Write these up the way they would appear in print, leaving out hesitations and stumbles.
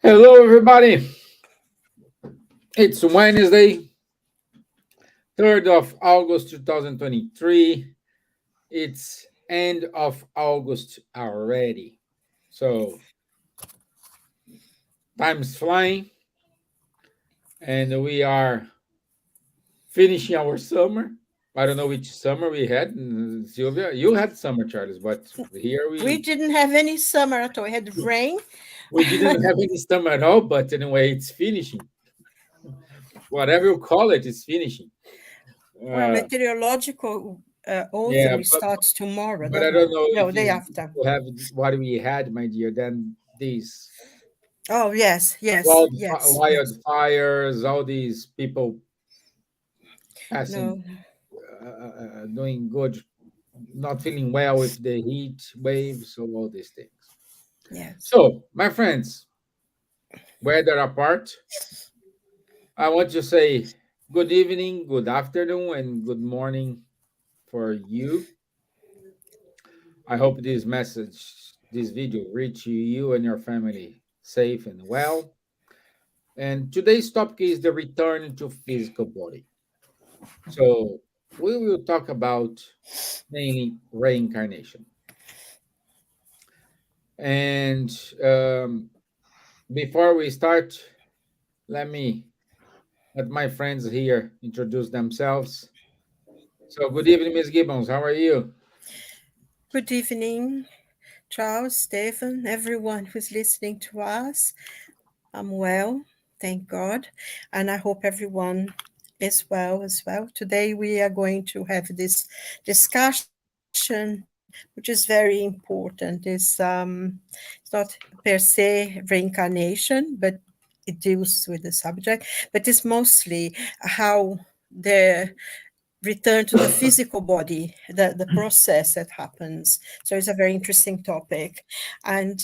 Hello, everybody. It's Wednesday, 3rd of August 2023. It's end of August already. So, time's flying, and we are finishing our summer. I don't know which summer we had, Silvia. You had summer, Charles, but here We didn't have any summer at all. We had rain. we didn't have any summer at all. But anyway, it's finishing. Whatever you call it, it's finishing. Well, Uh, meteorological yeah, autumn starts tomorrow, but I doesn't don't it? know No, if day you after. have what we had, my dear, than these Oh, yes, yes, yes, yes. wildfires, all these people passing, No, doing good, not feeling well with the heat waves, so all these things. yes. So, my friends, weather apart, I want to say good evening, good afternoon, and good morning for you. I hope this message, this video, reach you and your family safe and well. And today's topic is the return to physical body. So we will talk about mainly reincarnation. And before we start, let me let my friends here introduce themselves. So good evening, Miss Gibbons. How are you? Good evening, Charles, Stevan, everyone who's listening to us. I'm well, thank God, and I hope everyone is well as well. Today we are going to have this discussion, which is very important. It's not per se reincarnation, but it deals with the subject, but it's mostly how the return to the physical body, the process that happens. So it's a very interesting topic. And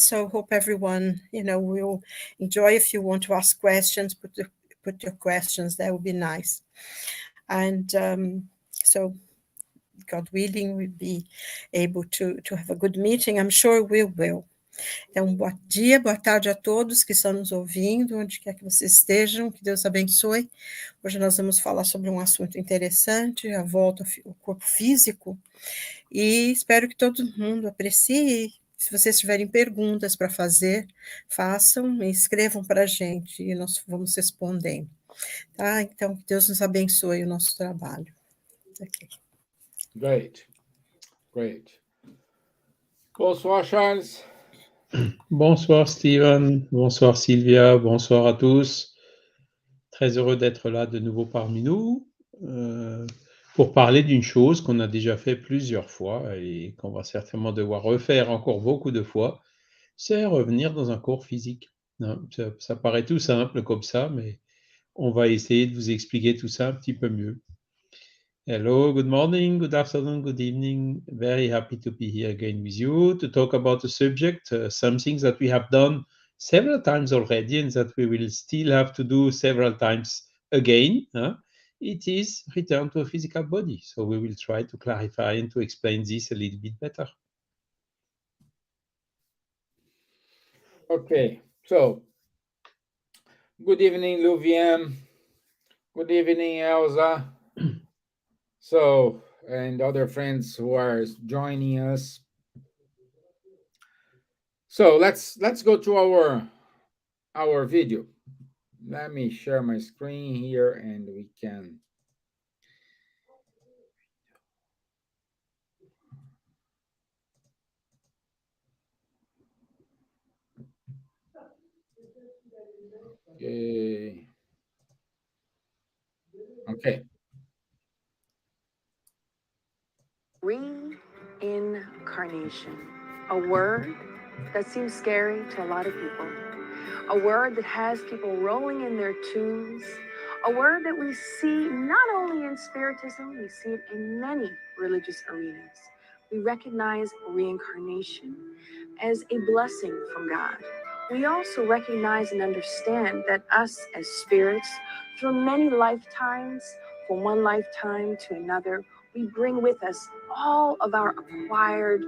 so hope everyone, will enjoy. If you want to ask questions, put your questions. That would be nice. And so God willing, we'll be able to have a good meeting. I'm sure we will. Então, bom dia, boa tarde a todos que estão nos ouvindo, onde quer que vocês estejam, que Deus abençoe. Hoje nós vamos falar sobre um assunto interessante, a volta ao corpo físico, e espero que todo mundo aprecie. Se vocês tiverem perguntas para fazer, façam e escrevam para a gente, e nós vamos respondendo. Tá? Então, que Deus nos abençoe o nosso trabalho. Okay. Great, great. Bonsoir, Charles. Bonsoir Steven, bonsoir Silvia, bonsoir à tous. Très heureux d'être là de nouveau parmi nous pour parler d'une chose qu'on a déjà fait plusieurs fois et qu'on va certainement devoir refaire encore beaucoup de fois, c'est revenir dans un corps physique. Ça paraît tout simple comme ça, mais on va essayer de vous expliquer tout ça un petit peu mieux. Hello, good morning, good afternoon, good evening. Very happy to be here again with you to talk about the subject, some things that we have done several times already and that we will still have to do several times again. It is return to a physical body. So we will try to clarify and to explain this a little bit better. Okay, so good evening, Louvian. Good evening, Elsa. So, and other friends who are joining us. So let's go to our video. Let me share my screen here and we can. Okay. Okay. Reincarnation, a word that seems scary to a lot of people, a word that has people rolling in their tombs, a word that we see not only in Spiritism, we see it in many religious arenas. We recognize reincarnation as a blessing from God. We also recognize and understand that us as spirits, through many lifetimes, from one lifetime to another, we bring with us all of our acquired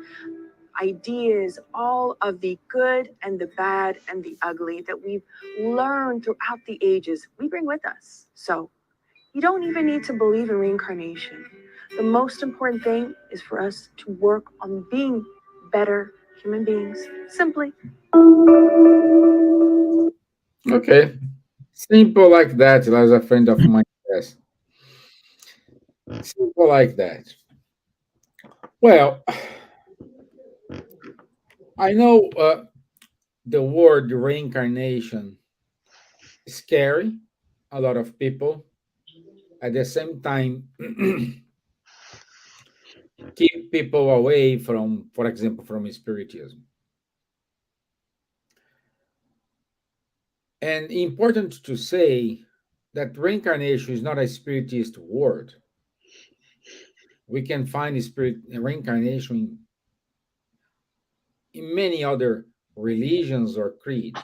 ideas, all of the good and the bad and the ugly that we've learned throughout the ages, we bring with us. So you don't even need to believe in reincarnation. The most important thing is for us to work on being better human beings, simply. Okay. Simple like that, as a friend of mine says. Simple like that. Well, I know the word reincarnation is scary, a lot of people. At the same time, keep people away from, for example, from spiritism. And important to say that reincarnation is not a spiritist word. We can find spirit reincarnation in many other religions or creed.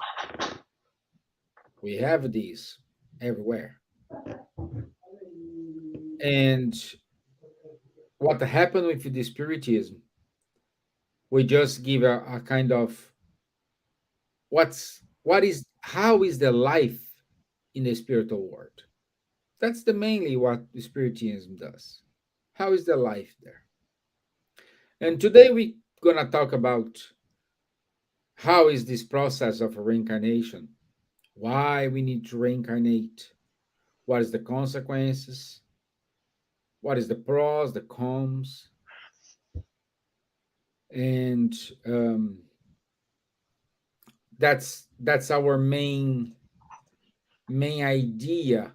We have these everywhere. And what happened with the spiritism, we just give a kind of what is how is the life in the spiritual world. That's the mainly what the spiritism does. How is the life there? And today we're gonna talk about how is this process of reincarnation, why we need to reincarnate, what is the consequences, what is the pros, the cons, and that's our main idea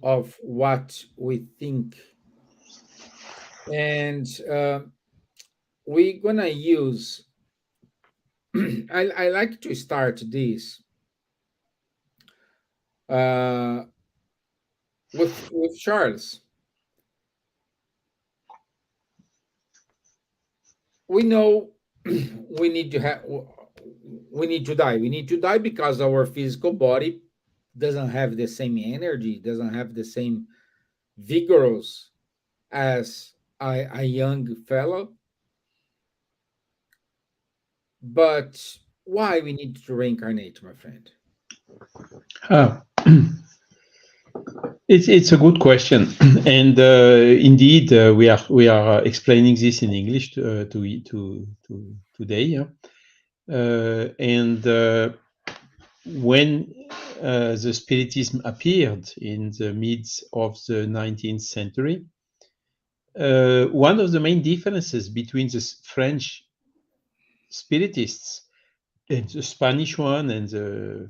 of what we think. And we're gonna use I like to start this uh, with Charles. We know we need to have we need to die. We need to die because our physical body doesn't have the same energy, doesn't have the same vigorous as a young fellow. But why we need to reincarnate, my friend? Ah, it's a good question, and indeed we are explaining this in English to today. Yeah? And when the Spiritism appeared in the mid of the 19th century, one of the main differences between the French Spiritists and the Spanish one and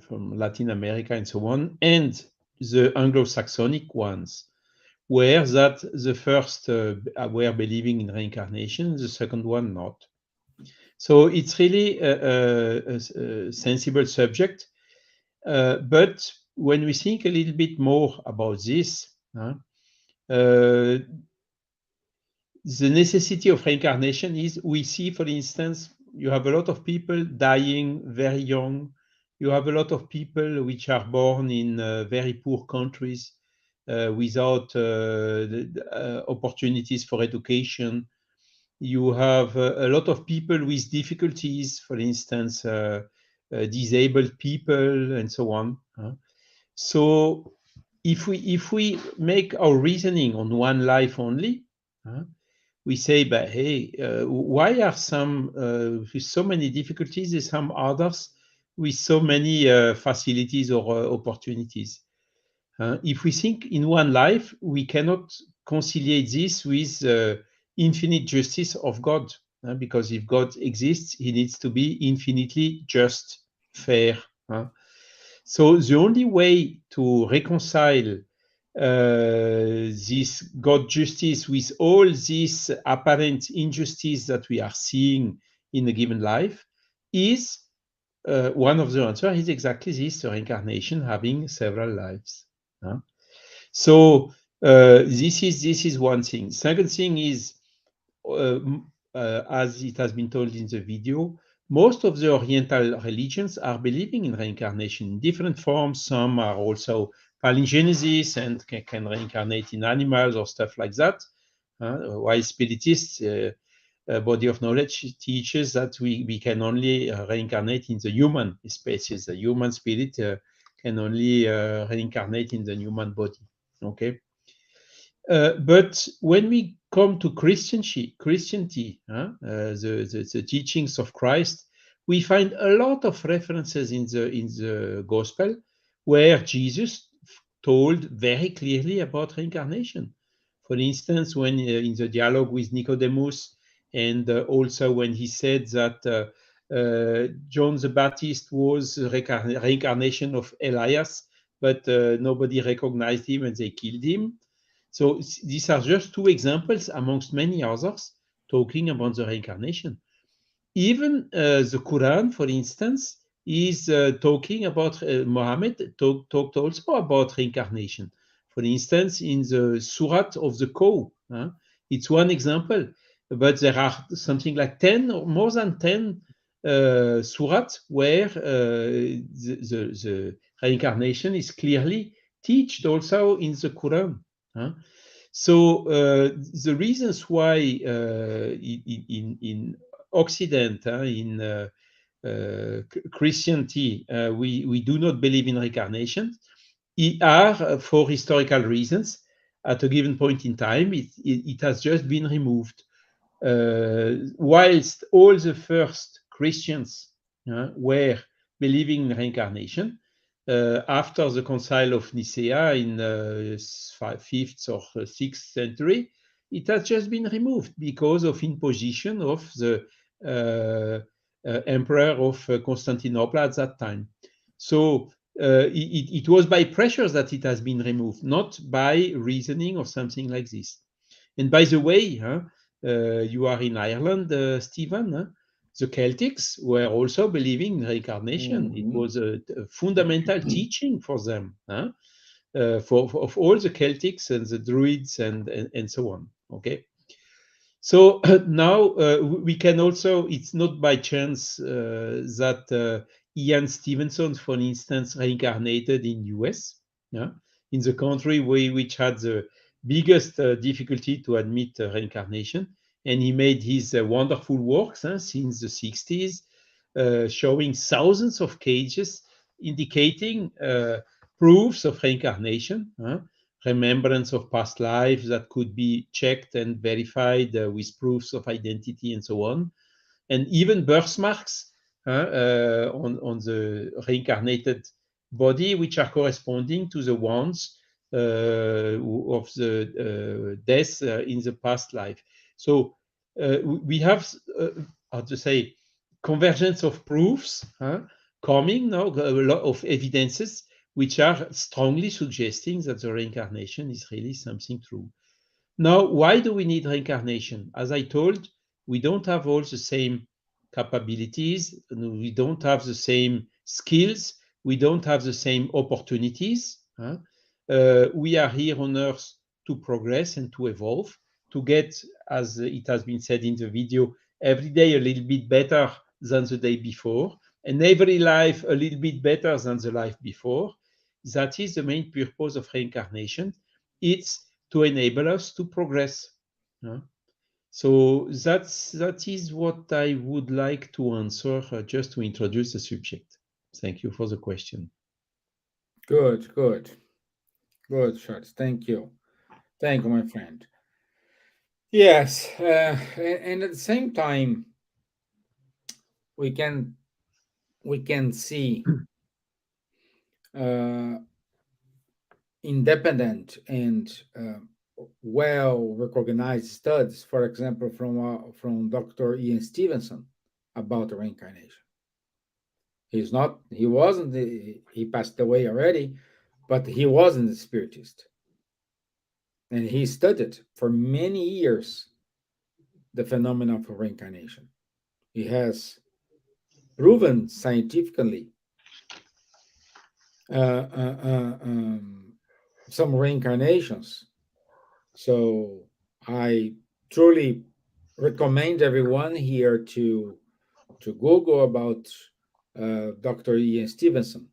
from Latin America and so on, and the Anglo-Saxonic ones, were that the first were believing in reincarnation, the second one not. So it's really a sensible subject. But when we think a little bit more about this, the necessity of reincarnation is we see, for instance, you have a lot of people dying very young. You have a lot of people which are born in very poor countries without opportunities for education. You have a lot of people with difficulties, for instance, disabled people and so on. So if we make our reasoning on one life only, we say, but hey, why are some with so many difficulties and some others with so many facilities or opportunities? If we think in one life, we cannot conciliate this with infinite justice of God, because if God exists, he needs to be infinitely just, fair. So the only way to reconcile this God justice with all this apparent injustice that we are seeing in a given life is one of the answers is exactly this: reincarnation, having several lives. So this is one thing. Second thing is, as it has been told in the video, most of the Oriental religions are believing in reincarnation in different forms. Some are also palingenesis and can reincarnate in animals or stuff like that. While spiritists body of knowledge teaches that we can only reincarnate in the human species. The human spirit can only reincarnate in the human body. Okay. But when we come to Christianity, the teachings of Christ, we find a lot of references in the gospel where Jesus told very clearly about reincarnation. For instance, when in the dialogue with Nicodemus, and also when he said that John the Baptist was a reincarnation of Elias, but nobody recognized him and they killed him. So these are just two examples amongst many others talking about the reincarnation. Even the Quran, for instance, is talking about Muhammad talked also about reincarnation. For instance, in the Surat of the Cow, it's one example, but there are something like 10 or more than 10 surats where the reincarnation is clearly taught also in the Quran. So the reasons why in Occident, in Christianity, we do not believe in reincarnation are for historical reasons. At a given point in time, it has just been removed. Whilst all the first Christians were believing in reincarnation, after the Council of Nicaea in 5th or 6th century, it has just been removed because of imposition of the emperor of Constantinople at that time. So it was by pressure that it has been removed, not by reasoning or something like this. And by the way, you are in Ireland, Stevan. The Celtics were also believing in reincarnation. It was a fundamental teaching for them, of all the Celtics and the Druids and so on. Okay. So now we can also, it's not by chance that Ian Stevenson, for instance, reincarnated in US, in the country which had the biggest difficulty to admit reincarnation. And he made his wonderful works since the 60s, showing thousands of cases indicating proofs of reincarnation, remembrance of past lives that could be checked and verified with proofs of identity and so on. And even birthmarks on the reincarnated body, which are corresponding to the ones of the death in the past life. So we have, how to say, convergence of proofs coming now, a lot of evidences which are strongly suggesting that the reincarnation is really something true. Now, why do we need reincarnation? As I told, we don't have all the same capabilities, we don't have the same skills, we don't have the same opportunities. We are here on Earth to progress and to evolve, to get, as it has been said in the video, every day a little bit better than the day before, and every life a little bit better than the life before. That is the main purpose of reincarnation. It's to enable us to progress. So that is what I would like to answer, just to introduce the subject. Thank you for the question. Good, Charles. Thank you, my friend. Yes, and at the same time, we can see independent and well recognized studies, for example, from Dr. Ian Stevenson about reincarnation. He passed away already, but he wasn't a spiritist. And he studied for many years the phenomenon of reincarnation. He has proven scientifically some reincarnations. So I truly recommend everyone here to Google about Dr. Ian Stevenson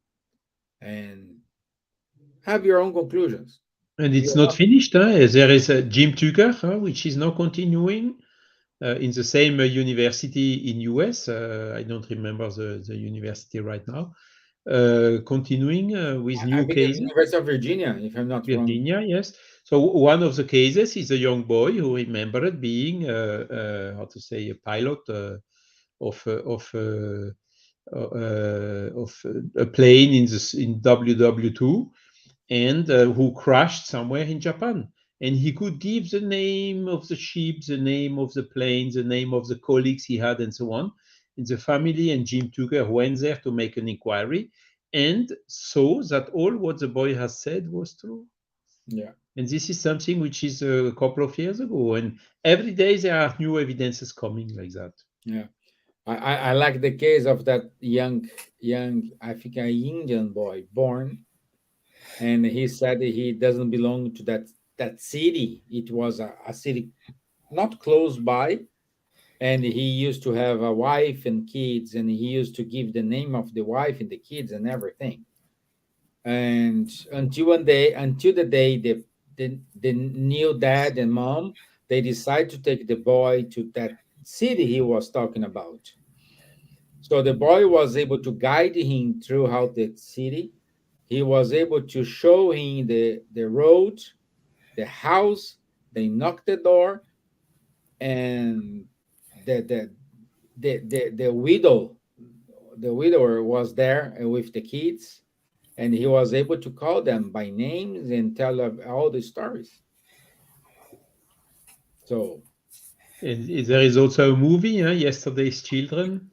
and have your own conclusions. And it's not finished. There is Jim Tucker, which is now continuing in the same university in US. I don't remember the university right now. Continuing with I new think it's cases. University of Virginia, if I'm not wrong. Virginia, yes. So one of the cases is a young boy who remembered being, how to say, a pilot of a plane in WW2, and who crashed somewhere in Japan. And he could give the name of the ship, the name of the plane, the name of the colleagues he had, and so on. And the family and Jim Tucker went there to make an inquiry and saw that all what the boy has said was true. Yeah. And this is something which is a couple of years ago. And every day there are new evidences coming like that. Yeah. I like the case of that young I think a Indian boy born, and he said he doesn't belong to that city. It was a city not close by, and he used to have a wife and kids, and he used to give the name of the wife and the kids and everything. And until the day the new dad and mom, they decide to take the boy to that city he was talking about. So the boy was able to guide him throughout the city. He was able to show him the road, the house. They knocked the door, and the the the widow, the widower was there with the kids, and he was able to call them by names and tell them all the stories. So And there is also a movie, Yesterday's Children,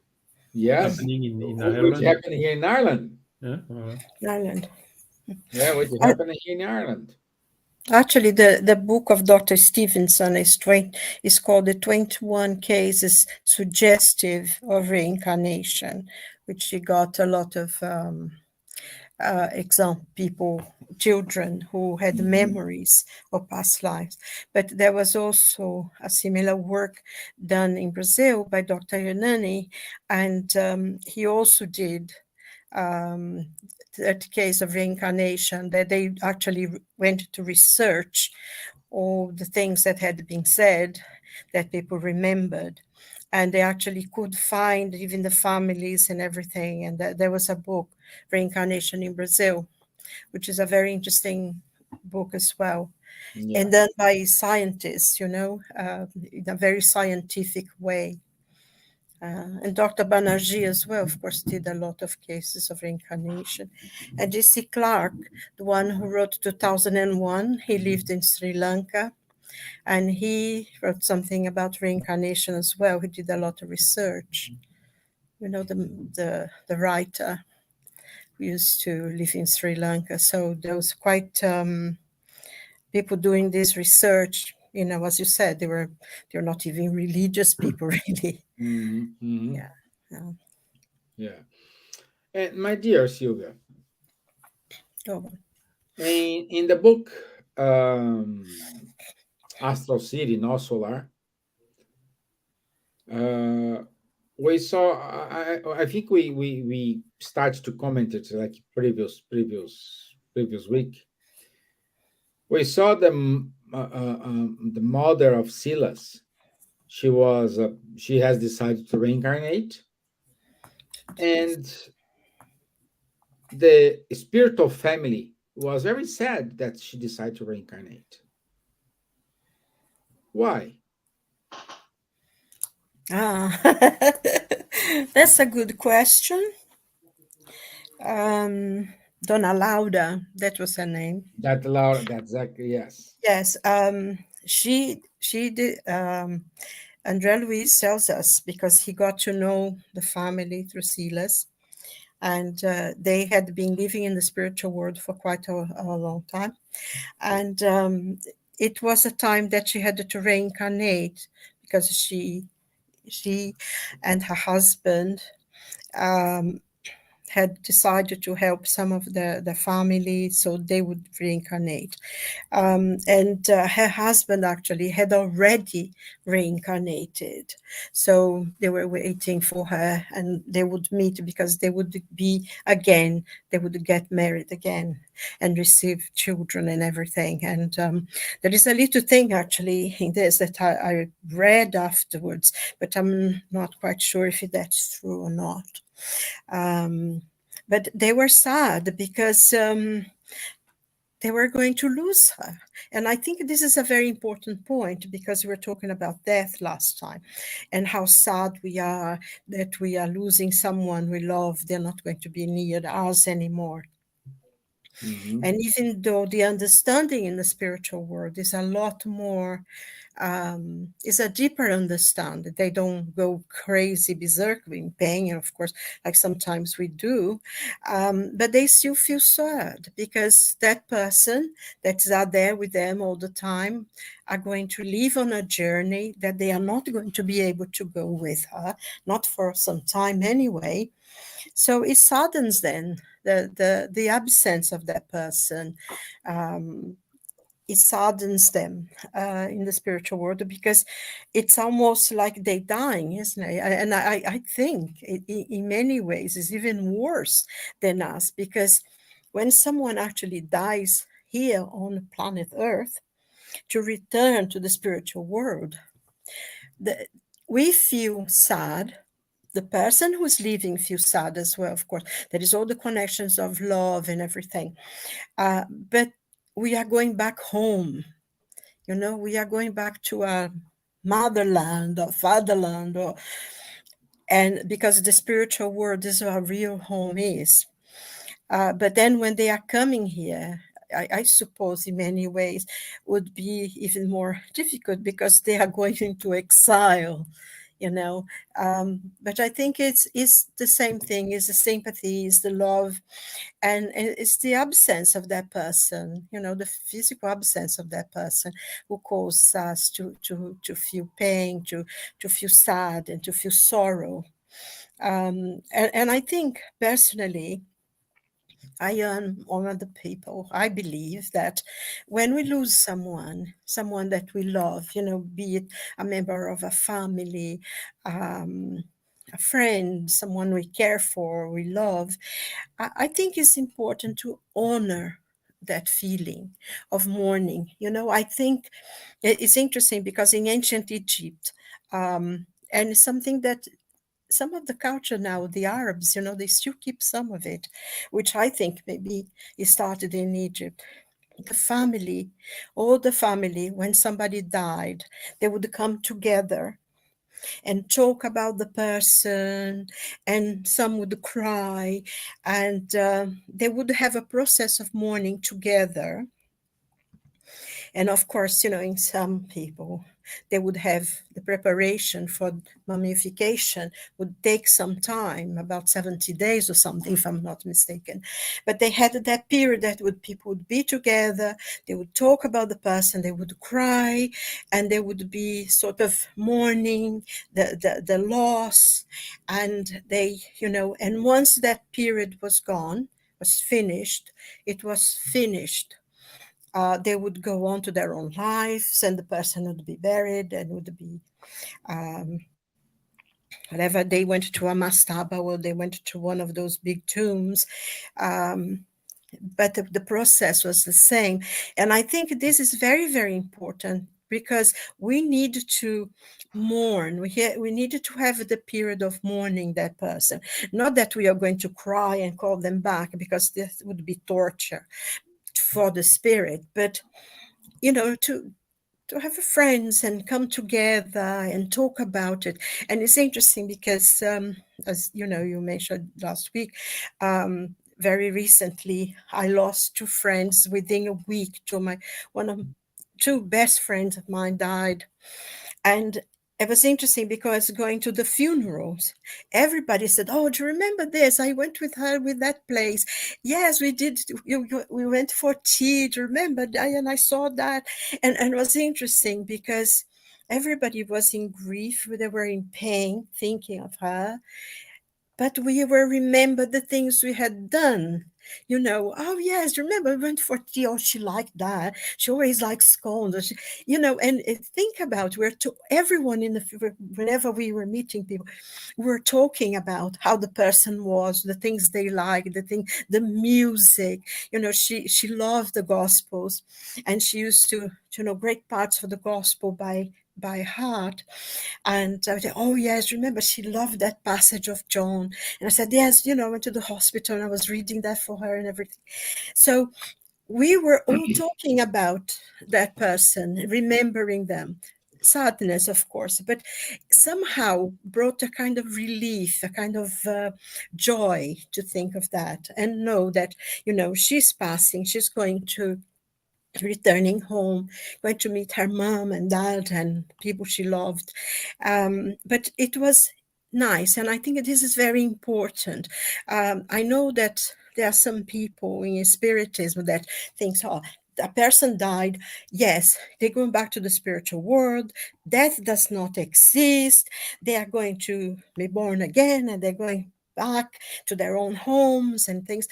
yes, happening in which Ireland. happened here in Ireland. Voilà. Ireland. Yeah, which Uh, happened here in Ireland. Actually, the book of Dr. Stevenson is called The 21 Cases Suggestive of Reincarnation, which she got a lot of example people, children who had Mhm. memories of past lives. But there was also a similar work done in Brazil by Dr. Yunani, and he also did um, that case of reincarnation, that they actually went to research all the things that had been said that people remembered. And they actually could find even the families and everything. And there was a book, Reincarnation in Brazil, which is a very interesting book as well. Yeah. And done by scientists, in a very scientific way. And Dr. Banerjee as well, of course, did a lot of cases of reincarnation. And J.C. Clark, the one who wrote 2001, he lived in Sri Lanka, and he wrote something about reincarnation as well. He did a lot of research. The writer who used to live in Sri Lanka. So there was quite people doing this research. As you said, they're not even religious people, really. Hmm. Hmm. Yeah. Yeah. Yeah. And my dear Silvia, Oh, in the book Astral City, No Solar, uh, we saw. I think we started to comment it like previous week. We saw the mother of Silas. She has decided to reincarnate, and the spiritual family was very sad that she decided to reincarnate. Why? Ah, that's a good question. Um, Donna Lauda, that was her name. That allowed that exactly, yes. Yes, she did. Andrea Luis tells us because he got to know the family through Silas, and they had been living in the spiritual world for quite a long time, and it was a time that she had to reincarnate because she and her husband. Um, had decided to help some of the family so they would reincarnate. And her husband actually had already reincarnated. So they were waiting for her and they would meet because they would be again, they would get married again and receive children and everything. And there is a little thing actually in this that I read afterwards, but I'm not quite sure if that's true or not. But they were sad because they were going to lose her. And I think this is a very important point because we were talking about death last time and how sad we are that we are losing someone we love. They're not going to be near us anymore. Mm-hmm. And even though the understanding in the spiritual world is a lot more, is a deeper understanding. They don't go crazy berserk in pain, of course, like sometimes we do, but they still feel sad because that person that's out there with them all the time are going to leave on a journey that they are not going to be able to go with her, not for some time anyway. So it saddens then the absence of that person. It saddens them in the spiritual world because it's almost like they dying, isn't it? And I think in many ways it's even worse than us because when someone actually dies here on planet Earth to return to the spiritual world, we feel sad. The person who's leaving feels sad as well, of course. There is all the connections of love and everything. But we are going back home. You know, we are going back to our motherland or fatherland, and because the spiritual world is where our real home is. But then when they are coming here, I suppose in many ways would be even more difficult because they are going into exile, you know. But I think it's the same thing, is the sympathy, is the love, and it's the absence of that person, you know, the physical absence of that person who causes us to feel pain, to feel sad and to feel sorrow. And I think personally, I am one of the people, I believe that when we lose someone that we love, you know, be it a member of a family, a friend, someone we care for, we love, I think it's important to honor that feeling of mourning. You know, I think it's interesting because in ancient Egypt, and it's something that some of the culture now, the Arabs, you know, they still keep some of it, which I think maybe it started in Egypt. The family, all the family, when somebody died, they would come together and talk about the person, and some would cry, and they would have a process of mourning together. And of course, you know, in some people, they would have the preparation for mummification would take some time, about 70 days or something, if I'm not mistaken. But they had that period that people would be together, they would talk about the person, they would cry, and they would be sort of mourning the loss. And they, you know, and once that period was gone, was finished, it was finished. They would go on to their own lives, and the person would be buried and would be whatever. They went to a mastaba, or they went to one of those big tombs. But the process was the same. And I think this is very, very important because we need to mourn. We needed to have the period of mourning that person. Not that we are going to cry and call them back, because this would be torture for the spirit, but you know, to have friends and come together and talk about it. And it's interesting because, as you know, you mentioned last week, very recently, I lost two friends within a week. Two best friends of mine died. And it was interesting because going to the funerals, everybody said, "Oh, do you remember this? I went with her with that place. Yes, we did. We went for tea. Do you remember? And I saw that." And it was interesting because everybody was in grief. They were in pain thinking of her. but we were remember the things we had done. Oh yes, remember we went for tea. Oh, she liked that. She always likes scones. And think about everyone whenever we were meeting people, we were talking about how the person was, the things they liked, the music. She loved the Gospels, and she used to know great parts of the Gospel by heart. And I would say, oh, yes, remember, she loved that passage of John. And I said, yes, I went to the hospital and I was reading that for her and everything. So we were all talking about that person, remembering them. Sadness, of course, but somehow brought a kind of relief, a kind of joy to think of that and know that, she's passing, she's going to returning home, going to meet her mom and dad and people she loved. But it was nice, and I think this is very important. I know that there are some people in spiritism that thinks, oh, a person died, yes, they're going back to the spiritual world, death does not exist, they are going to be born again and they're going back to their own homes and things.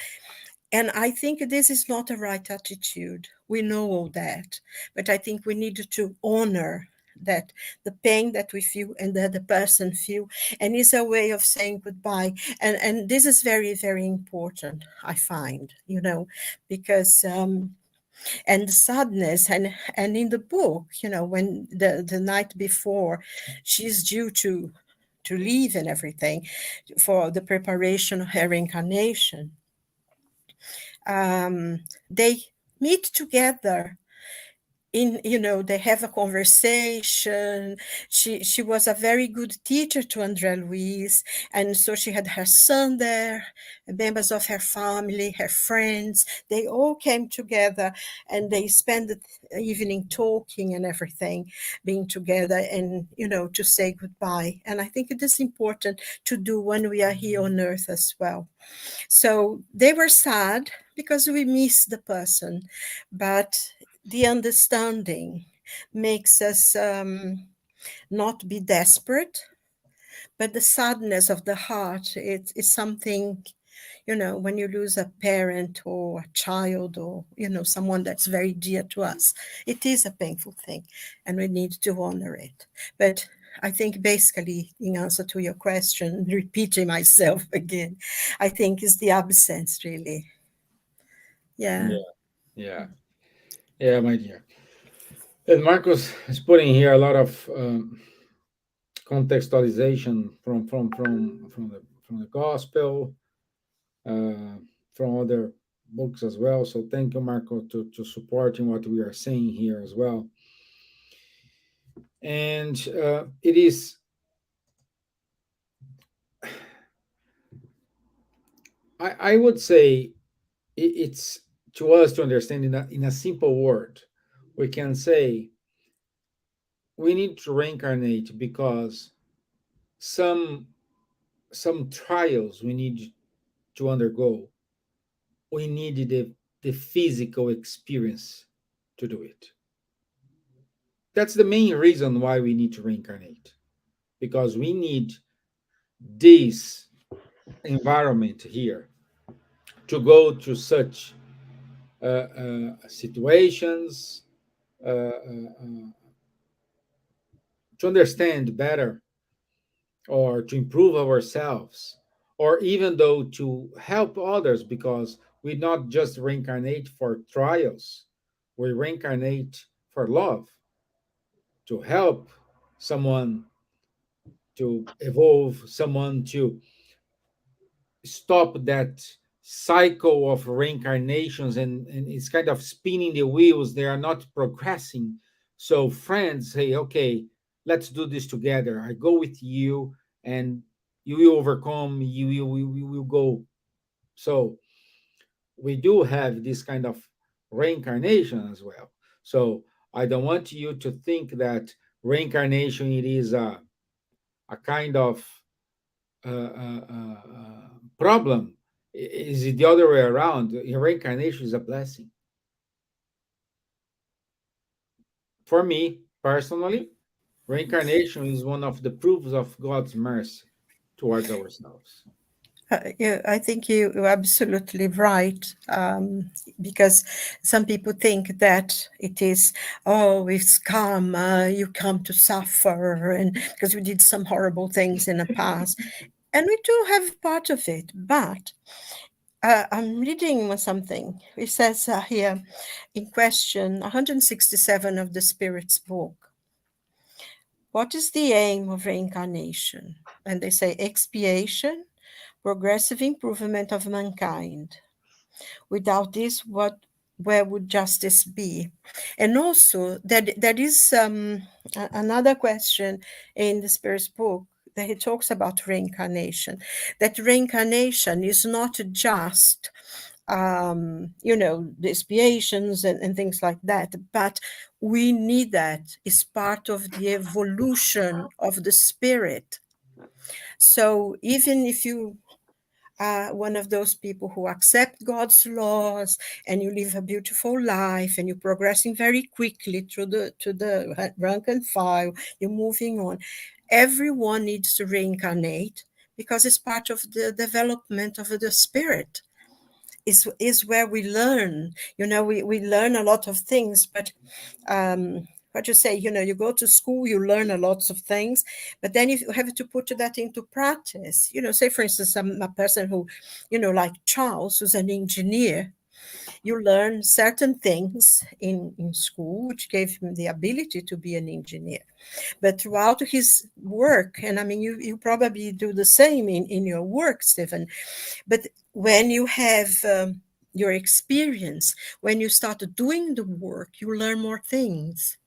And I think this is not a right attitude. We know all that. But I think we need to honor that the pain that we feel and that the person feel, and it's a way of saying goodbye. And this is very, very important, I find, because and the sadness, and in the book, when the night before she's due to leave and everything for the preparation of her reincarnation, they meet together they have a conversation. She was a very good teacher to André Luiz, and so she had her son there, members of her family, her friends. They all came together and they spent the evening talking and everything, being together, and to say goodbye. And I think it is important to do when we are here on earth as well. So they were sad because we miss the person, but the understanding makes us not be desperate. But the sadness of the heart, it's something, when you lose a parent or a child or, someone that's very dear to us, it is a painful thing and we need to honor it. But I think basically, in answer to your question, repeating myself again, I think is the absence, really. Yeah. Yeah, yeah, yeah, my dear. And Marcos is putting here a lot of contextualization from the gospel, uh, from other books as well. So thank you, Marco, to supporting what we are saying here as well. And it is, I would say, it's to us to understand in a simple word. We can say we need to reincarnate because some some trials we need to undergo, we need the physical experience to do it. That's the main reason why we need to reincarnate, because we need this environment here to go through such situations, to understand better or to improve ourselves, or even though to help others, because we not just reincarnate for trials, we reincarnate for love, to help someone to evolve, someone to stop that cycle of reincarnations, and it's kind of spinning the wheels, they are not progressing. So friends say, okay, let's do this together, I go with you, and you will overcome, you will go. So we do have this kind of reincarnation as well. So I don't want you to think that reincarnation it is a kind of problem. Is it the other way around? Reincarnation is a blessing. For me personally, reincarnation is one of the proofs of God's mercy towards ourselves. Yeah, I think you're absolutely right. Because some people think that it is, oh, it's karma, you come to suffer, and because we did some horrible things in the past. And we do have part of it. But I'm reading something. It says here in question 167 of the Spirit's book, what is the aim of reincarnation? And they say expiation, progressive improvement of mankind. Without this, where would justice be? And also, there is another question in the Spirit's book that he talks about reincarnation. That reincarnation is not just the expiations and things like that, but we need that. It's part of the evolution of the spirit. So even if you one of those people who accept God's laws and you live a beautiful life and you're progressing very quickly through the rank and file, you're moving on. Everyone needs to reincarnate because it's part of the development of the spirit. Is where we learn. We learn a lot of things, but what you say, you go to school, you learn a lot of things, but then you have to put that into practice. Say for instance, a person who, like Charles, who's an engineer. You learn certain things in school, which gave him the ability to be an engineer. But throughout his work, and I mean, you probably do the same in your work, Stevan, but when you have your experience, when you start doing the work, you learn more things.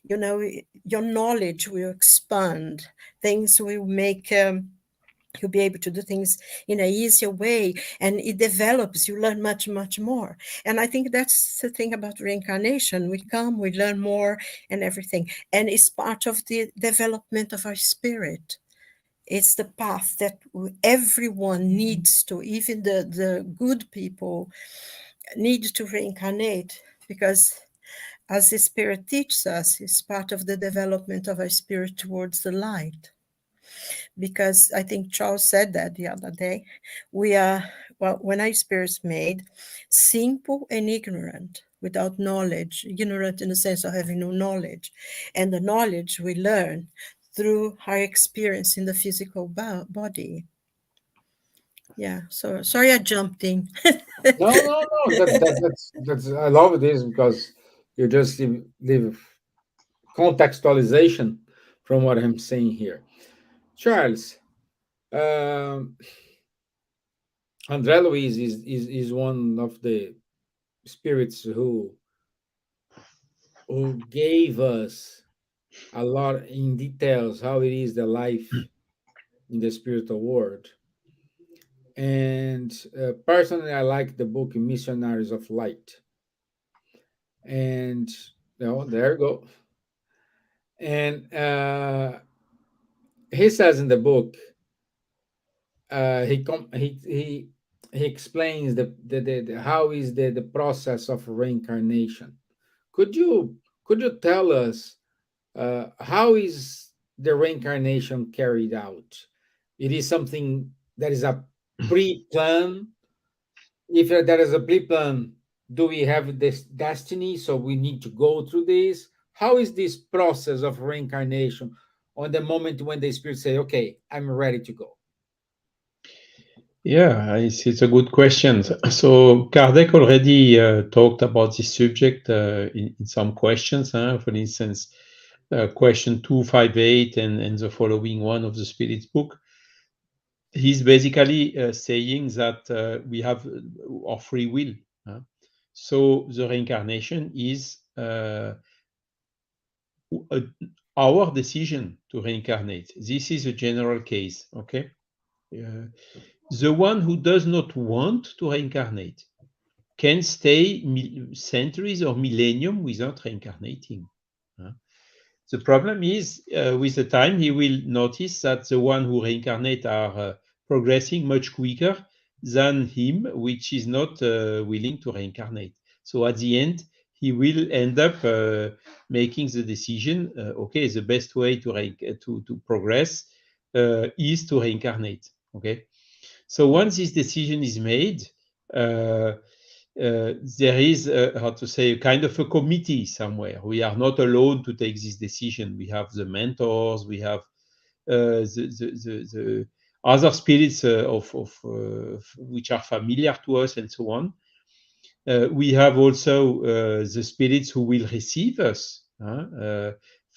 Your knowledge will expand. Things will make you'll be able to do things in an easier way, and it develops. You learn much, much more. And I think that's the thing about reincarnation. We come, we learn more and everything. And it's part of the development of our spirit. It's the path that everyone needs to, even the good people need to reincarnate, because as the spirit teaches us, it's part of the development of our spirit towards the light. Because I think Charles said that the other day, we are, when our spirit's made, simple and ignorant, without knowledge, ignorant in the sense of having no knowledge. And the knowledge we learn through our experience in the physical body. Yeah, so sorry I jumped in. No, no, no. That's I love this because you just leave contextualization from what I'm saying here. Charles, um, André Luiz is one of the spirits who gave us a lot in details how it is the life in the spiritual world. And personally, I like the book Missionaries of Light. And there you go. And he says in the book, he explains the how is the process of reincarnation. Could you tell us how is the reincarnation carried out? It is something that is a pre-plan. If there is a pre-plan, do we have this destiny? So we need to go through this. How is this process of reincarnation on the moment when the spirit say, "Okay, I'm ready to go"? Yeah, it's a good question. So Kardec already talked about this subject in some questions. For instance, question 258 and the following one of the Spirit's book. He's basically saying that we have our free will. So the reincarnation is our decision to reincarnate. This is a general case, okay? The one who does not want to reincarnate can stay centuries or millennium without reincarnating. The problem is, with the time, he will notice that the one who reincarnate are progressing much quicker than him, which is not willing to reincarnate. So at the end, he will end up making the decision, okay, the best way to progress is to reincarnate, okay? So once this decision is made, there is, how to say, a kind of a committee somewhere. We are not alone to take this decision. We have the mentors, we have the other spirits which are familiar to us, and so on. We have also the spirits who will receive us,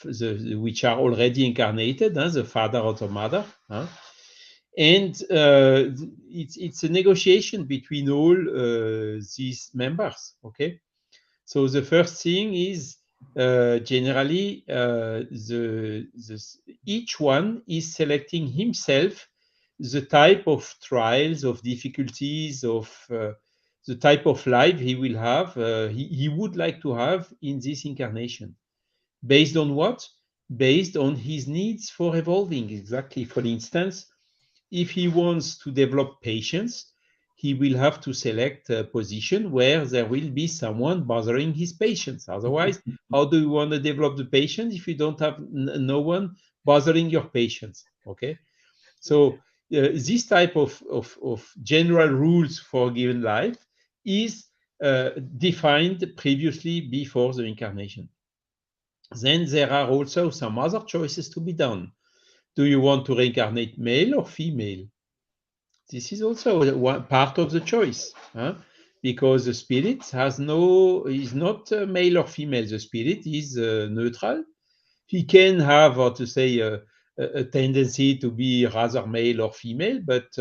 which are already incarnated, the father or the mother. And it's a negotiation between all these members. Okay, so the first thing is generally each one is selecting himself the type of trials, of difficulties, of the type of life he will have, he would like to have in this incarnation. Based on what? Based on his needs for evolving. Exactly. For instance, if he wants to develop patience, he will have to select a position where there will be someone bothering his patience. Otherwise, how do you want to develop the patience if you don't have no one bothering your patience? Okay, so this type of general rules for a given life is defined previously before the incarnation. Then there are also some other choices to be done. Do you want to reincarnate male or female? This is also one part of the choice, because the spirit is not male or female. The spirit is neutral. He can have, how to say, a tendency to be rather male or female, but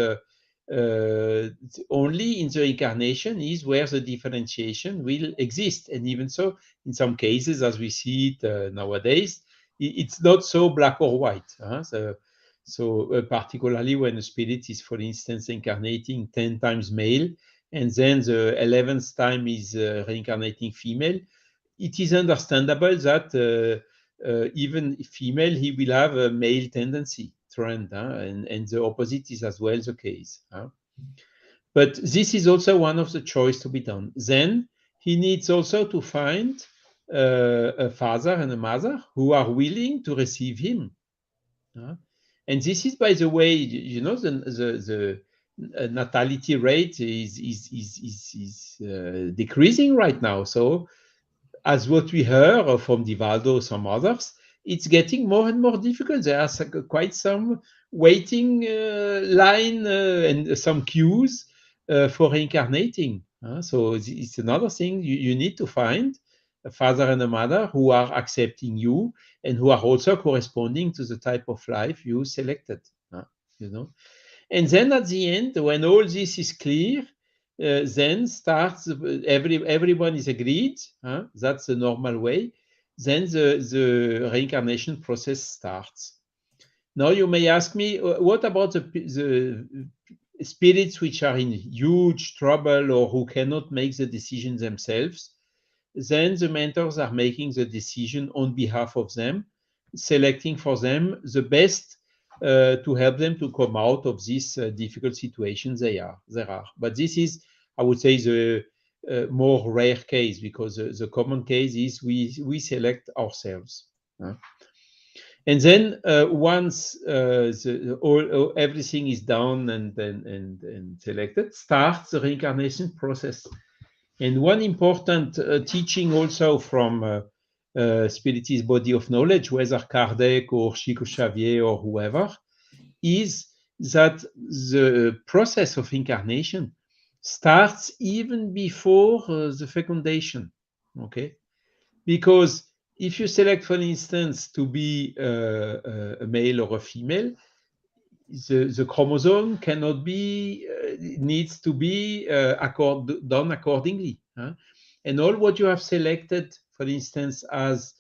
only in the incarnation is where the differentiation will exist. And even so, in some cases, as we see it nowadays, it's not so black or white. So particularly when a spirit is, for instance, incarnating 10 times male, and then the 11th time is reincarnating female, it is understandable that even female, he will have a male tendency trend, and the opposite is as well the case. But this is also one of the choice to be done. Then he needs also to find a father and a mother who are willing to receive him. And this is, by the way, the natality rate is decreasing right now. So as what we heard from Divaldo, some others, it's getting more and more difficult. There are quite some waiting line and some queues for reincarnating. So it's another thing you need to find a father and a mother who are accepting you and who are also corresponding to the type of life you selected. And then at the end, when all this is clear, then starts everyone is agreed. That's the normal way. Then the reincarnation process starts. Now you may ask me, what about the spirits which are in huge trouble or who cannot make the decision themselves? Then the mentors are making the decision on behalf of them, selecting for them the best to help them to come out of this difficult situation there are. But this is, I would say, the more rare case, because the common case is we select ourselves. And then once everything is done and selected, starts the reincarnation process. And one important teaching also from Spiritist body of knowledge, whether Kardec or Chico Xavier or whoever, is that the process of incarnation starts even before the fecundation. Okay, because if you select, for instance, to be a male or a female, the chromosome cannot be needs to be done accordingly. And all what you have selected, for instance, as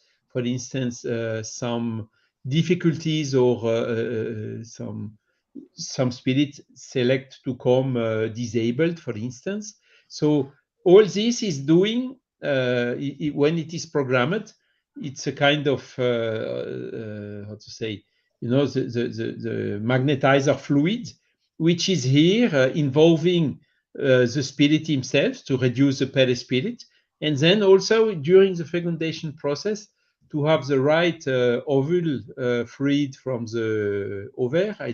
some difficulties or some spirit select to come disabled, for instance. So all this is doing when it is programmed. It's a kind of how to say, the magnetizer fluid, which is here involving the spirit himself to reduce the perispirit, and then also during the fecundation process to have the right ovule freed from the ovaire. I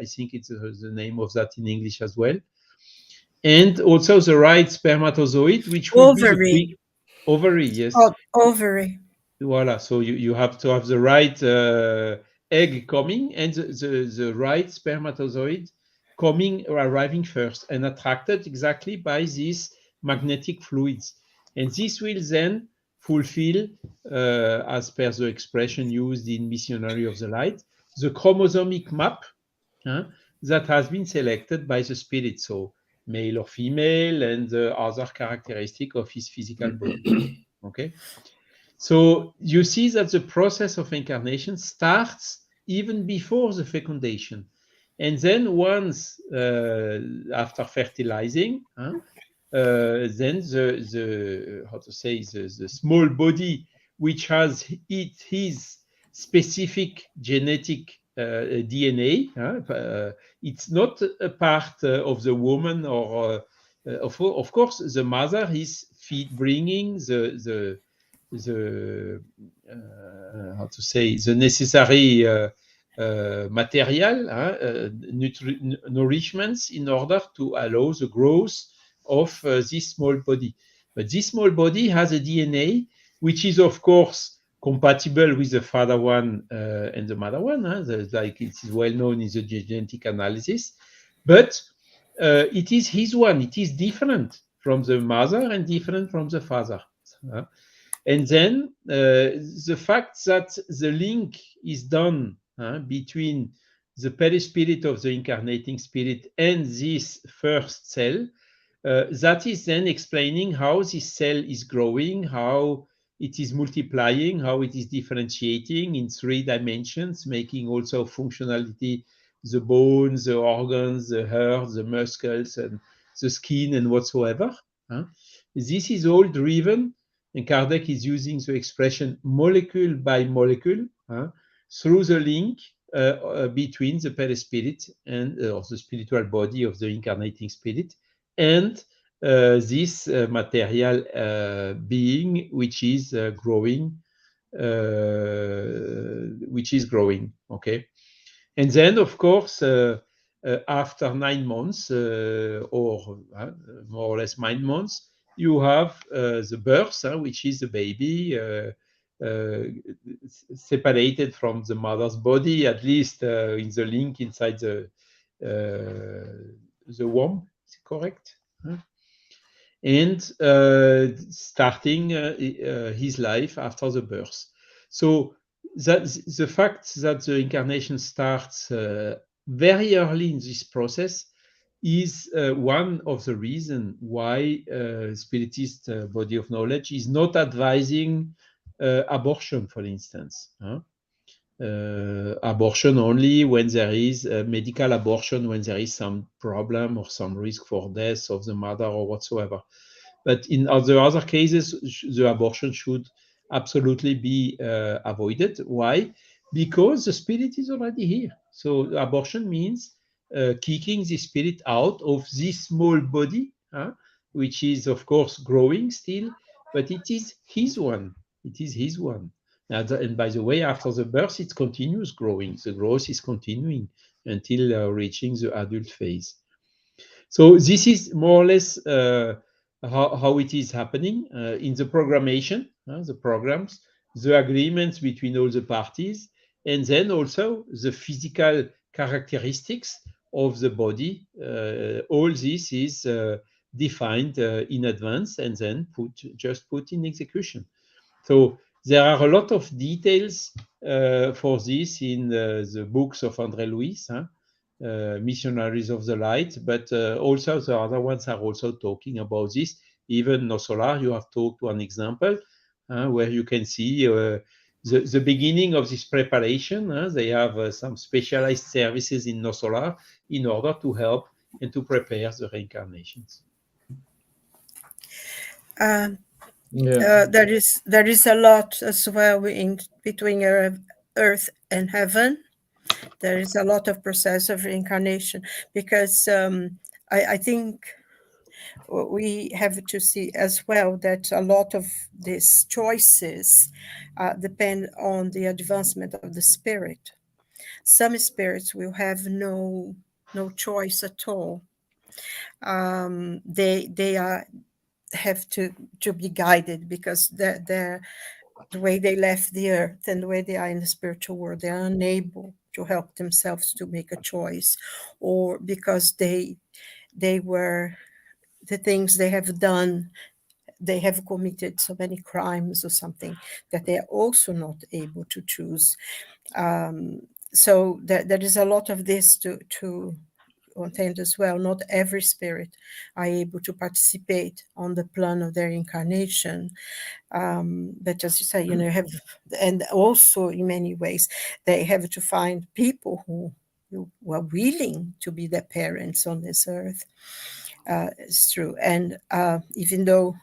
think it's the name of that in English as well. And also the right spermatozoid, which will be the Ovary. ovary, yes. Ovary. Voila. So you have to have the right egg coming and the right spermatozoid arriving first and attracted exactly by these magnetic fluids. And this will then fulfill, as per the expression used in Missionary of the Light, the chromosomic map that has been selected by the spirit. So male or female and the other characteristic of his physical body. Okay. So you see that the process of incarnation starts even before the fecundation. And then once after fertilizing, then the small body, which has his specific genetic DNA, it's not a part of the woman, or of course the mother is bringing the necessary material, nourishments in order to allow the growth of this small body. But this small body has a DNA which is, of course, compatible with the father one and the mother one, like it is well known in the genetic analysis. But it is his one. It is different from the mother and different from the father. And then the fact that the link is done between the perispirit of the incarnating spirit and this first cell, that is then explaining how this cell is growing, how it is multiplying, how it is differentiating in 3 dimensions, making also functionality, the bones, the organs, the hair, the muscles, and the skin, and whatsoever. This is all driven, and Kardec is using the expression molecule by molecule through the link between the perispirit and or the spiritual body of the incarnating spirit and this material being which is growing, okay. And then, of course, after 9 months, or more or less 9 months, you have the birth, which is the baby separated from the mother's body, at least in the link inside the womb. Is it correct? And starting his life after the birth. So that the fact that the incarnation starts very early in this process is one of the reasons why Spiritist body of knowledge is not advising abortion, for instance. Abortion only when there is medical abortion, when there is some problem or some risk for death of the mother or whatsoever. But in other cases, the abortion should absolutely be avoided. Why? Because the spirit is already here. So abortion means kicking the spirit out of this small body, which is, of course, growing still, but it is his one. It is his one. And by the way, after the birth, it continues growing. The growth is continuing until reaching the adult phase. So this is more or less how it is happening in the programmation, the programs, the agreements between all the parties, and then also the physical characteristics of the body. All this is defined in advance and then just put in execution. So there are a lot of details for this in the books of André Louis, Missionaries of the Light, but also the other ones are also talking about this. Even No Solar, you have talked one example where you can see the beginning of this preparation. They have some specialized services in No Solar in order to help and to prepare the reincarnations. There is a lot as well in between earth and heaven. There is a lot of process of reincarnation because I think we have to see as well that a lot of these choices depend on the advancement of the spirit. Some spirits will have no choice at all. They are have to be guided because they're the way they left the earth and the way they are in the spiritual world, they are unable to help themselves to make a choice, or because they were the things they have done, they have committed so many crimes or something that they are also not able to choose. So there is a lot of this to content as well. Not every spirit are able to participate on the plan of their incarnation. But as you say, have, and also in many ways, they have to find people who are willing to be their parents on this earth. It's true. And even though,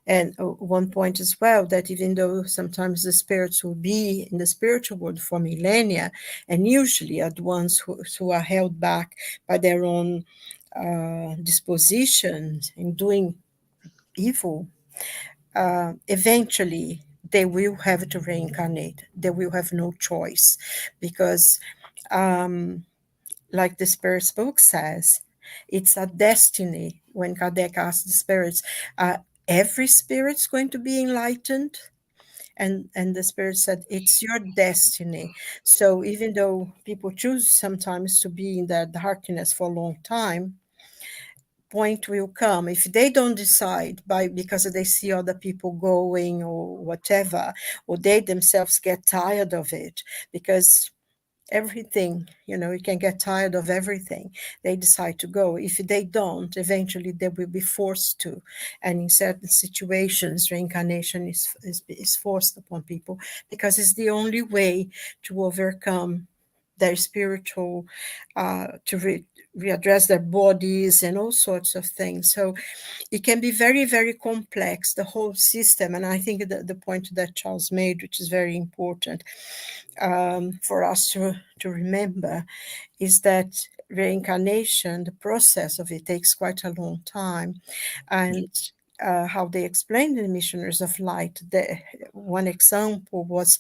and one point as well, that even though sometimes the spirits will be in the spiritual world for millennia, and usually are the ones who are held back by their own dispositions in doing evil, eventually they will have to reincarnate. They will have no choice because, like the Spirit's book says, it's a destiny. When Kardec asked the spirits, every spirit's going to be enlightened? And the Spirit said, it's your destiny. So even though people choose sometimes to be in the darkness for a long time, point will come if they don't decide because they see other people going or whatever, or they themselves get tired of it, because everything, you can get tired of everything. They decide to go. If they don't, eventually they will be forced to. And in certain situations, reincarnation is forced upon people because it's the only way to overcome their spiritual, to readdress their bodies and all sorts of things. So it can be very, very complex, the whole system. And I think the point that Charles made, which is very important for us to remember, is that reincarnation, the process of it takes quite a long time. And how they explained in the Missionaries of Light, one example was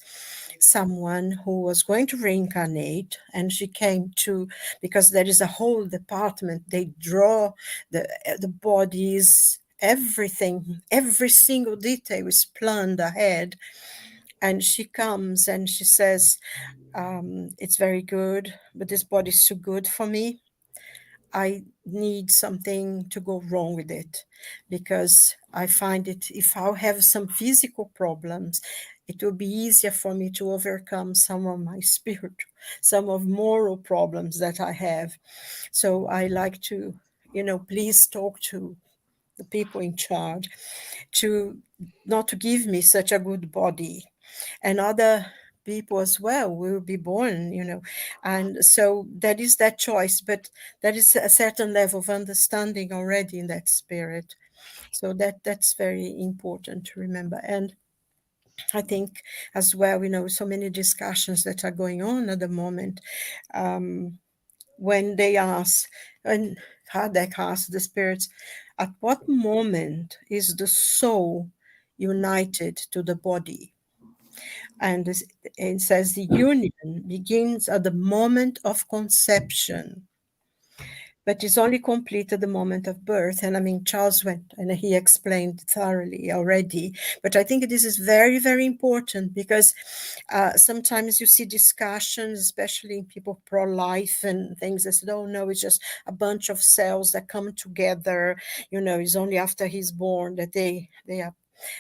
someone who was going to reincarnate, and she came to, because there is a whole department, they draw the bodies, everything, every single detail is planned ahead. And she comes and she says, it's very good, but this body is too good for me. I need something to go wrong with it, because I find it, if I have some physical problems, it will be easier for me to overcome some of my spiritual, some of moral problems that I have. So I like to, please talk to the people in charge to not to give me such a good body, and other people as well will be born, and so that is that choice, but there is a certain level of understanding already in that spirit. So that's very important to remember. And I think as well, so many discussions that are going on at the moment, when they ask, and Kardec asked the spirits, at what moment is the soul united to the body? And it says the union begins at the moment of conception, but is only complete at the moment of birth. And I mean, Charles went and he explained thoroughly already, but I think this is very, very important, because sometimes you see discussions, especially in people pro-life and things, that said, oh no, it's just a bunch of cells that come together, it's only after he's born that they are,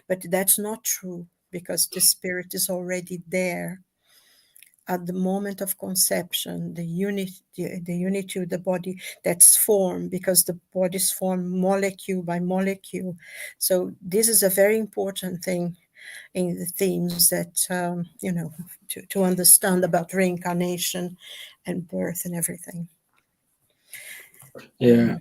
but that's not true, because the spirit is already there at the moment of conception, the unity of the body that's formed, because the body is formed molecule by molecule. So this is a very important thing in the themes that, to understand about reincarnation and birth and everything. Yeah.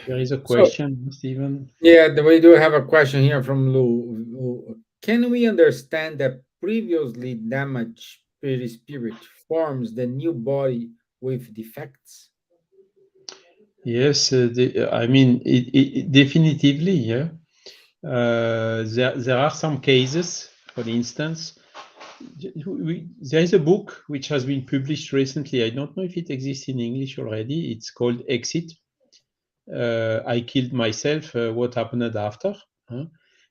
There is a So, question, Stevan. yeah, we do have a question here from Lou. Can we understand that previously damaged spirit forms the new body with defects? Yes, I mean, definitively, yeah. There are some cases, for instance, there is a book which has been published recently. I don't know if it exists in English already. It's called Exit. I killed myself. What happened after? Huh?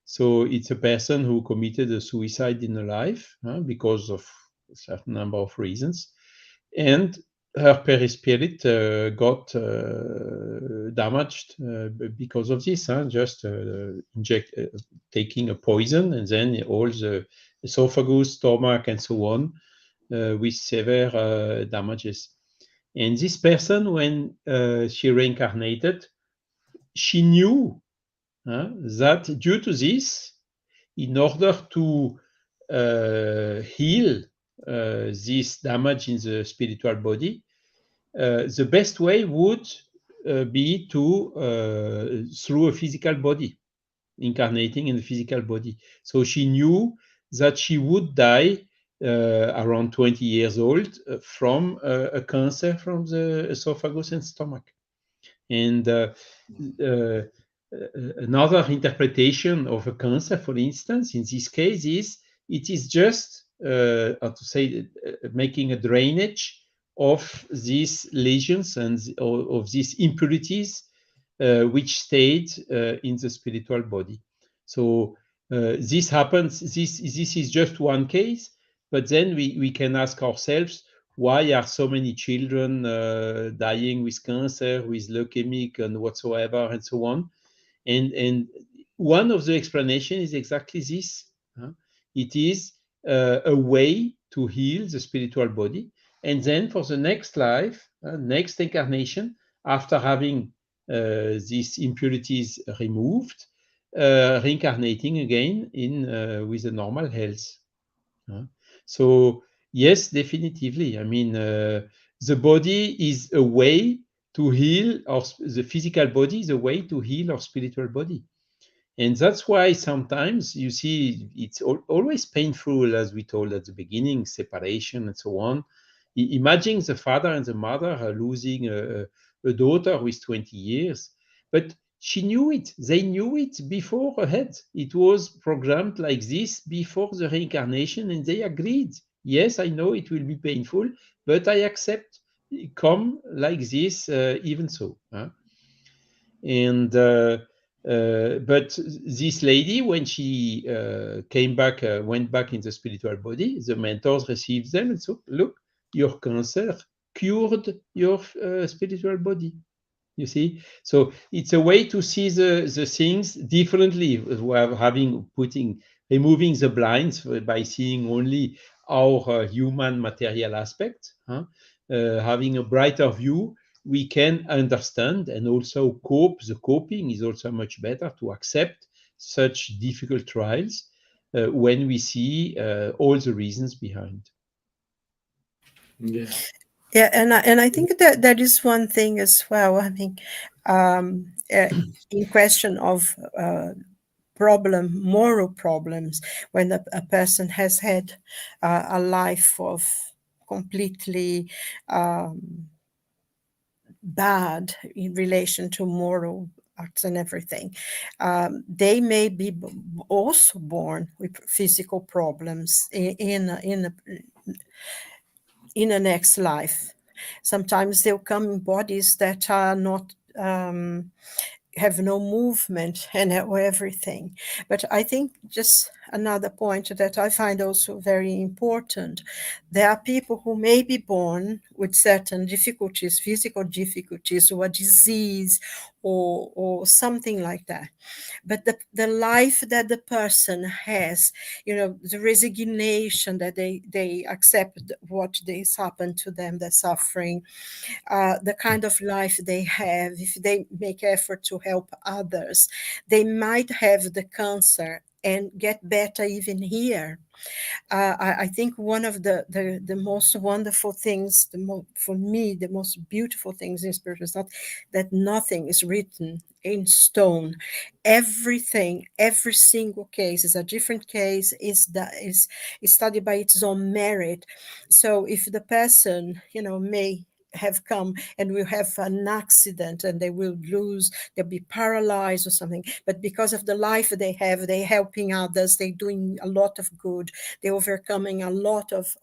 So it's a person who committed a suicide in her life because of a certain number of reasons, and her perispirit got damaged because of this. Just taking a poison, and then all the esophagus, stomach, and so on, with severe damages. And this person, when she reincarnated, she knew that due to this, in order to heal this damage in the spiritual body, the best way would be to through a physical body, incarnating in the physical body. So she knew that she would die around 20 years old from a cancer from the esophagus and stomach. And uh, another interpretation of a cancer, for instance, in this case, is it is just how to say making a drainage of these lesions and of these impurities which stayed in the spiritual body. So this happens. This is just one case, but then we can ask ourselves, why are so many children dying with cancer, with leukemic, and whatsoever, and so on? And one of the explanation is exactly this. It is a way to heal the spiritual body, and then for the next life, next incarnation, after having these impurities removed, reincarnating again in with a normal health. So yes, definitively. I mean, the body is a way to heal the physical body is a way to heal our spiritual body. And that's why sometimes you see it's always painful, as we told at the beginning, separation and so on. Imagine the father and the mother are losing a daughter with 20 years, but she knew it. They knew it before ahead. It was programmed like this before the reincarnation, and they agreed. Yes, I know it will be painful, but I accept. Come like this, even so. And but this lady, when she came back, went back in the spiritual body, the mentors received them and so, look, your cancer cured your spiritual body. You see, so it's a way to see the things differently, having removing the blinds by seeing only our human material aspect, having a brighter view. We can understand and also cope. The coping is also much better to accept such difficult trials when we see all the reasons behind. Yeah. Yeah, and I think that that is one thing as well. I mean, in question of moral problems, when a person has had a life of completely bad in relation to moral acts and everything, they may be also born with physical problems in a next life. Sometimes they'll come in bodies that are not have no movement and everything. But I think just another point that I find also very important, there are people who may be born with certain difficulties, physical difficulties, or a disease, or something like that. But the life that the person has, the resignation that they accept what has happened to them, the suffering, the kind of life they have, if they make effort to help others, they might have the cancer and get better even here. I think one of the most wonderful things, for me, the most beautiful things in spirit is not that nothing is written in stone. Everything, every single case is a different case, is studied by its own merit. So if the person, may have come and will have an accident and they will lose, they'll be paralyzed or something. But because of the life they have, they're helping others, they're doing a lot of good, they're overcoming a lot of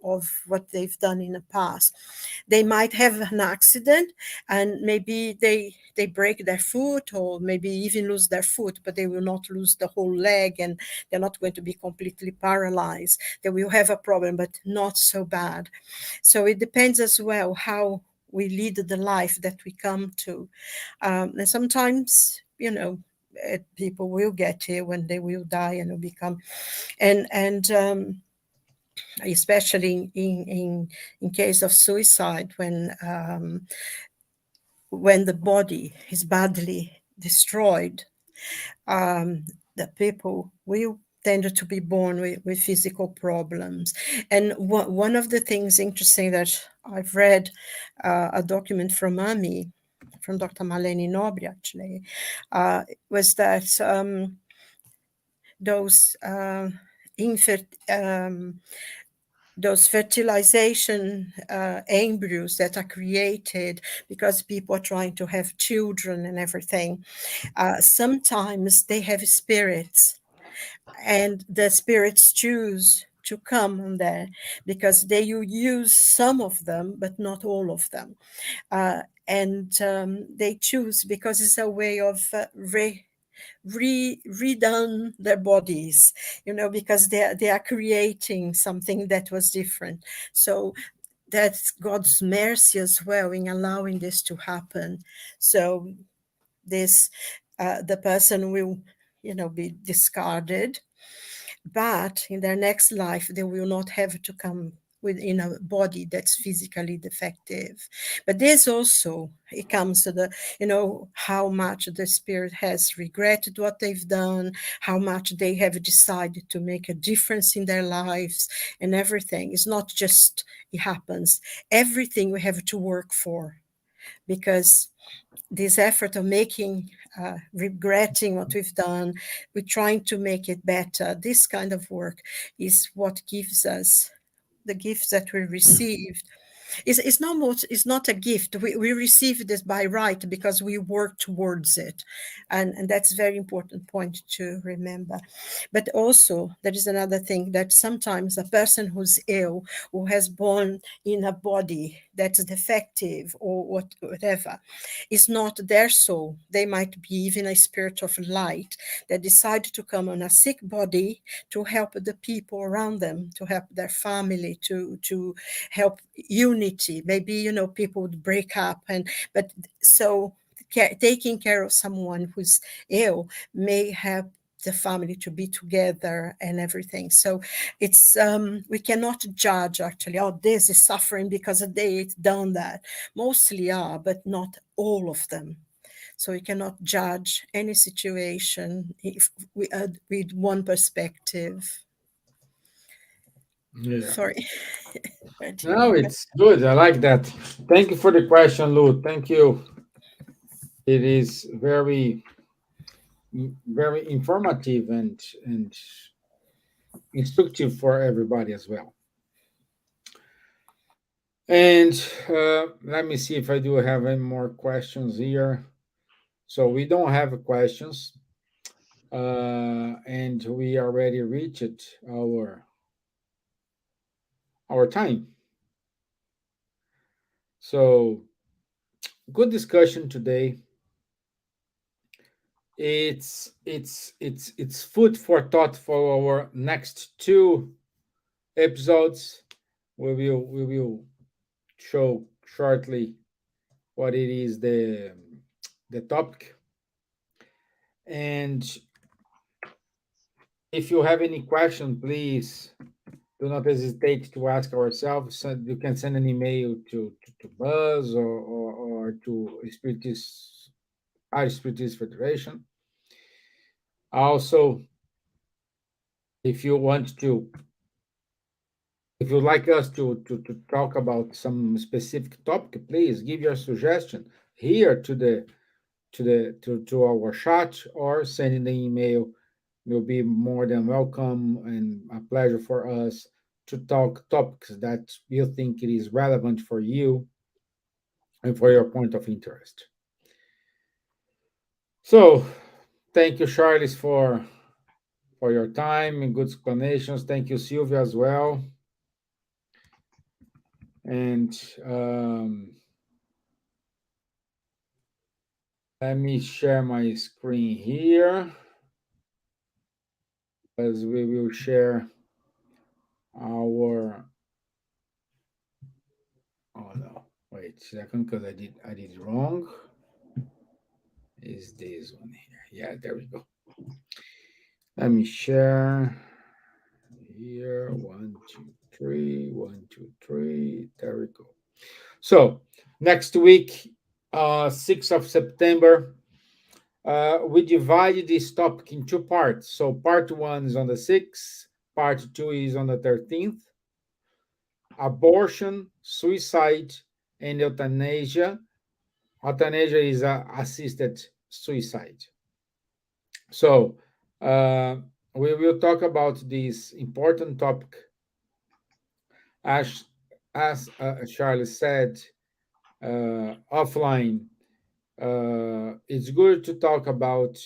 what they've done in the past. They might have an accident and maybe they break their foot or maybe even lose their foot, but they will not lose the whole leg and they're not going to be completely paralyzed. They will have a problem, but not so bad. So it depends as well how we lead the life that we come to. And sometimes, people will get here when they will die and will become, and especially in case of suicide, when the body is badly destroyed, the people will tend to be born with physical problems. And one of the things interesting that I've read, a document from AMI, from Dr. Maleni Nobri, actually, was that those those fertilization embryos that are created because people are trying to have children and everything, sometimes they have spirits, and the spirits choose to come on there because they will use some of them but not all of them, and they choose because it's a way of redone their bodies, because they are creating something that was different. So that's God's mercy as well in allowing this to happen. So this the person will be discarded, but in their next life they will not have to come within a body that's physically defective. But there's also, it comes to the, how much the spirit has regretted what they've done, how much they have decided to make a difference in their lives, and everything. It's not just it happens. Everything we have to work for, because this effort of making, regretting what we've done, we're trying to make it better. This kind of work is what gives us the gifts that we received. It's not a gift. We receive this by right because we work towards it. And that's a very important point to remember. But also, there is another thing, that sometimes a person who's ill, who has born in a body that's defective or whatever, is not their soul. They might be even a spirit of light that decide to come on a sick body to help the people around them, to help their family, to help unity. Maybe, people would break up, but so taking care of someone who's ill may help the family to be together and everything. So it's we cannot judge actually, oh, this is suffering because they done that. Mostly are, but not all of them. So we cannot judge any situation if we with one perspective. Yeah. Sorry. No, it's good. I like that. Thank you for the question, Lou. Thank you. It is very informative and instructive for everybody as well. And let me see if I do have any more questions here. So we don't have questions, and we already reached our time. So good discussion today. It's food for thought for our next two episodes. We will show shortly what it is the topic. And if you have any question, please do not hesitate to ask ourselves. You can send an email to Buzz or to Spiritist, our Spiritist Federation. Also, if you want to, if you'd like us to talk about some specific topic, please give your suggestion here to our chat or send in the email. Will be more than welcome and a pleasure for us to talk topics that you think it is relevant for you. and for your point of interest. So, thank you, Charles, for your time and good explanations. Thank you, Silvia, as well. And let me share my screen here as we will share our. Oh no! Wait a second, because I did wrong. Is this one here? Yeah, there we go. Let me share here. 1, 2, 3. 1, 2, 3. There we go. So next week, 6th of September, we divided this topic in two parts. So part one is on the 6th, part two is on the 13th. Abortion, suicide, and euthanasia. Euthanasia is assisted suicide. So we will talk about this important topic. As Charlie said, offline, it's good to talk about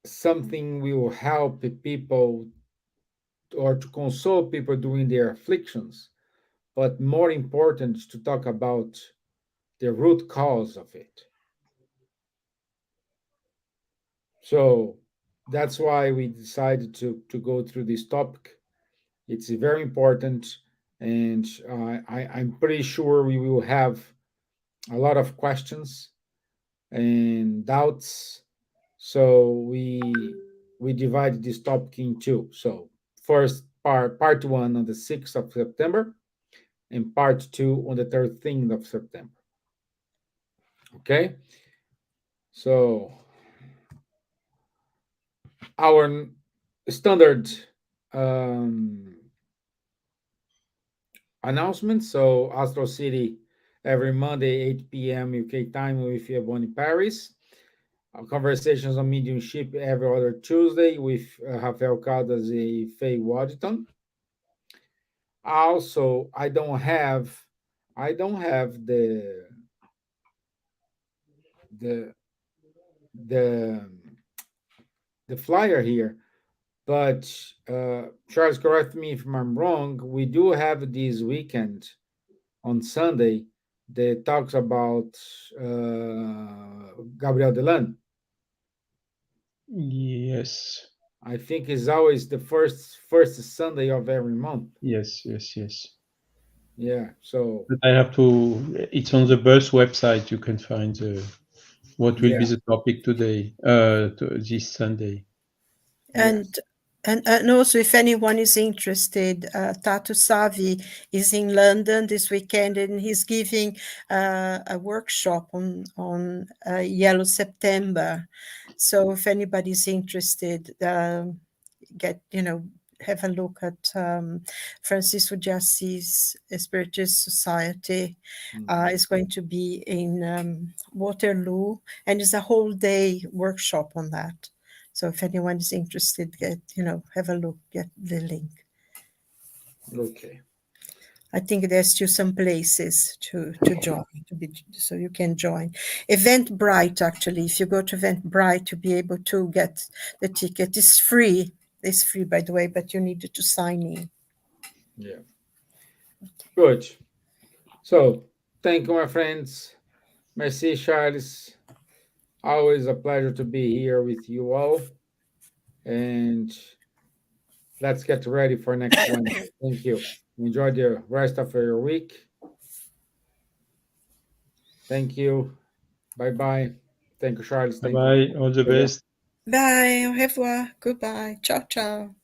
something will help people or to console people during their afflictions, but more important is to talk about the root cause of it. So that's why we decided to go through this topic. It's very important, and I'm pretty sure we will have a lot of questions and doubts. So we divided this topic in two. So first part one on the 6th of September, and part two on the 13th of September. Okay. So our standard um, announcement. So Astro City every Monday, 8 p.m. UK time with Yvonne in Paris. Conversations on mediumship every other Tuesday with Rafael Caldas and Faye Waddington. Also, I don't have the the the flyer here, but Charles, correct me if I'm wrong. We do have this weekend on Sunday that talks about Gabriel Delan. Yes. I think it's always the first Sunday of every month. Yes, yes, yes. Yeah. So But I have to. It's on the bus website. You can find what will be yeah. the topic today, this Sunday. And Yes. and also, if anyone is interested, Tato Savi is in London this weekend, and he's giving a workshop on Yellow September. So if anybody's interested, have a look at Francisco Jassi's Spirituous Society. Mhm. Is going to be in Waterloo, and it's a whole day workshop on that. So if anyone is interested, have a look, get the link. Okay. I think there's still some places to join, so you can join. Eventbrite, actually, if you go to Eventbrite, to be able to get the ticket. It's free. It's free, by the way, but you needed to sign in. Yeah. Good. So thank you, my friends. Merci, Charles. Always a pleasure to be here with you all. And let's get ready for next Wednesday. Thank you. Enjoy the rest of your week. Thank you. Bye bye. Thank you, Charles. Bye Thank you. bye. All the best. Bye, au revoir, goodbye, ciao, ciao.